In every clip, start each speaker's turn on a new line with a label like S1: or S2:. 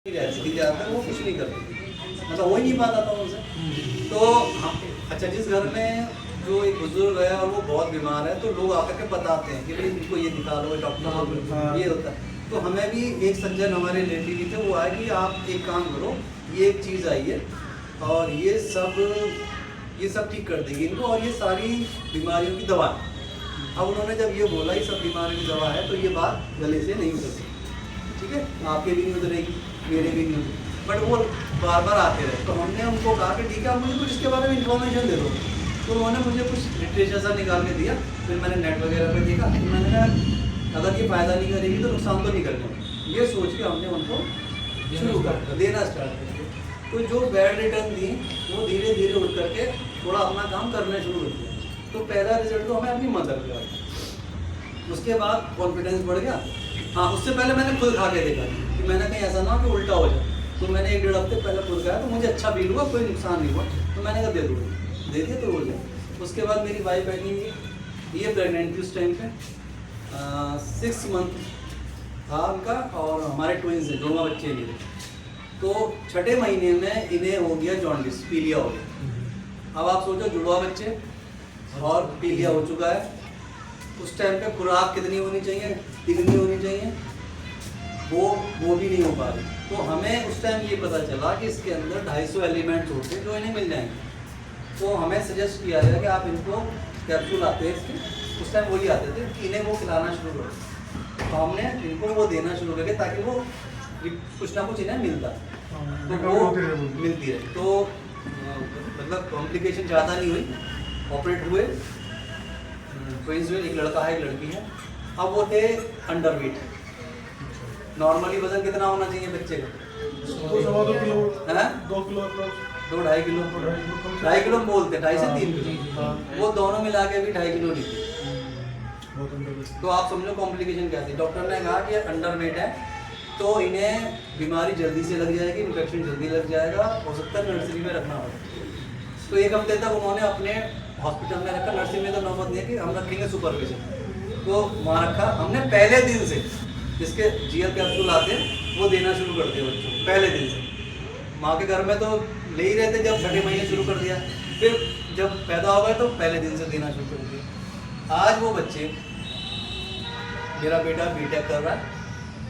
S1: रहती थी ज़्यादातर, वो कुछ नहीं करती थी, मतलब हो ही नहीं पाता था उनसे। तो अच्छा, जिस घर में जो एक बुजुर्ग है और वो बहुत बीमार है, तो लोग आकर के बताते हैं कि भाई इनको ये दिखा लो, डॉक्टर ये होता है। तो हमें भी एक सज्जन हमारे रिलेटिव भी थे, वो आए कि आप एक काम करो, ये एक चीज़ आई है और ये सब ठीक कर देगी इनको, और ये सारी बीमारियों की दवा है। अब उन्होंने जब ये बोला ये सब बीमारियों की दवा है, तो ये बात गले से नहीं उतरती, ठीक है, आपके भी नहीं उतरेगी, मेरे भी नहीं उतरेगी, बट वो बार बार आते रहे। तो हमने उनको कहा कि ठीक है, आप मुझे कुछ इसके बारे में इंफॉर्मेशन दे दो। तो उन्होंने मुझे कुछ लिटरेचर सा निकाल के दिया, फिर मैंने नेट वगैरह पे देखा, तो मैंने कहा अगर ये फ़ायदा नहीं करेगी तो नुकसान तो नहीं करना, ये सोच के हमने उनको शुरू कर देना स्टार्ट कर दिया। तो जो बैड रिटर्न थी वो धीरे धीरे उठ करके थोड़ा अपना काम करना शुरू कर दिया। तो पहला रिजल्ट तो हमें अपनी मदर का, उसके बाद कॉन्फिडेंस बढ़ गया। हाँ, उससे पहले मैंने खुद खा के देखा कि मैंने कहीं ऐसा ना हो कि उल्टा हो जाए। तो मैंने 1-1.5 हफ्ते पहले खुद खाया, तो मुझे अच्छा फील हुआ, कोई नुकसान नहीं हुआ, तो मैंने कहा दे दिए तो हो जाए। उसके बाद मेरी वाइफ बहनी ये प्रेगनेंट थी उस टाइम पे, 6 मंथ था उनका, और हमारे ट्विंस हैं, दोनों बच्चे मेरे। तो 6ठे महीने में इन्हें हो गया जॉन्डिस, पीलिया हो गया। अब आप सोचो, जुड़वा बच्चे और पीलिया हो चुका है। उस टाइम पे खुराक कितनी होनी चाहिए, कितनी होनी चाहिए, वो भी नहीं हो पा रही। तो हमें उस टाइम ये पता चला कि इसके अंदर 250 एलिमेंट्स होते हैं जो इन्हें मिल जाएंगे। तो हमें सजेस्ट किया गया कि आप इनको कैप्सूल आते हैं इसके, उस टाइम वही आते थे, कि इन्हें वो खिलाना शुरू करो। तो हमने इनको वो देना शुरू कर दिया ताकि वो कुछ ना कुछ इन्हें मिलता, तो वो मिलती रहे। तो मतलब कॉम्प्लिकेशन ज़्यादा नहीं हुई, ऑपरेट हुए, ट्विंस हुए, एक लड़का है एक लड़की है। अब वो थे अंडर वेट। नॉर्मली वजन कितना होना चाहिए बच्चे का?
S2: 2 किलो, 2 किलो,
S1: 2-2.5 किलो, 2.5 किलो बोलते हैं, 2.5 से 3 किलो। वो दोनों मिला के भी 2.5 किलो नहीं थी। तो आप समझो कॉम्प्लिकेशन क्या थी। डॉक्टर ने कहा कि अंडर वेट है, तो इन्हें बीमारी जल्दी से लग जाएगी, इन्फेक्शन जल्दी लग जाएगा, हो सकता है नर्सरी में रखना पड़ेगा। तो 1 हफ्ते तक उन्होंने अपने हॉस्पिटल में रखा, नर्सरी में तो नौबत नहीं है कि हम रखेंगे सुपरविजन, तो वहाँ रखा। हमने पहले दिन से जिसके जीएल कैप्सूल आते हैं वो देना शुरू कर दिया बच्चों को, पहले दिन से। माँ के घर में तो ले ही रहे थे, जब 6ठे महीने शुरू कर दिया, फिर जब पैदा हो गए तो पहले दिन से देना शुरू कर दिया। आज वो बच्चे, मेरा बेटा बीटेक कर रहा है,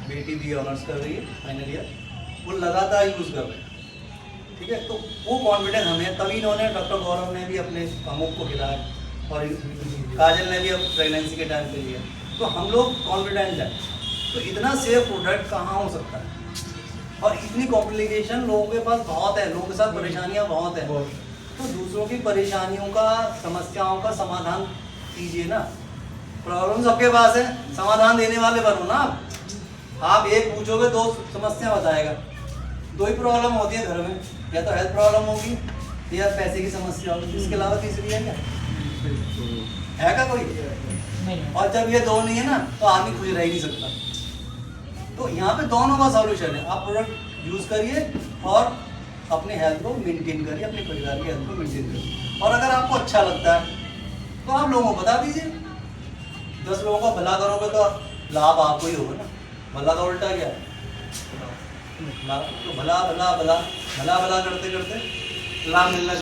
S1: बेटी भी ऑनर्स कर रही है फाइनल ईयर, वो लगातार यूज़ कर रहे हैं, ठीक है। तो वो कॉन्फिडेंस हमें, तभी इन्होंने, डॉक्टर गौरव ने भी अपने अमुक को खिलाया और काजल ने भी अब प्रेगनेंसी के टाइम पे लिया, तो हम लोग कॉन्फिडेंट हैं। तो इतना सेफ प्रोडक्ट कहाँ हो सकता है, और इतनी कॉम्प्लिकेशन लोगों के पास बहुत है, लोगों के साथ परेशानियाँ बहुत हैं। तो दूसरों की परेशानियों का, समस्याओं का समाधान कीजिए ना। प्रॉब्लम सबके पास है, समाधान देने वाले बनो ना। आप एक पूछोगे 2 समस्या बताएगा, 2 ही प्रॉब्लम होती है घर में, या तो हेल्थ प्रॉब्लम होगी या पैसे की समस्या होगी, इसके अलावा तीसरी है क्या? है क्या कोई? नहीं। और जब ये 2 नहीं है ना, तो आदमी खुश रह ही नहीं सकता। तो यहाँ पे दोनों का सॉल्यूशन है। आप प्रोडक्ट यूज़ करिए और अपने हेल्थ को मेंटेन करिए, अपने परिवार की हेल्थ को मेंटेन करिए। और अगर आपको अच्छा लगता है तो आप लोगों को बता दीजिए। 10 लोगों का भला करोगे तो लाभ आपको ही होगा ना। भला का उल्टा क्या है? तो भला भला भला भला भला करते करते लाभ मिलना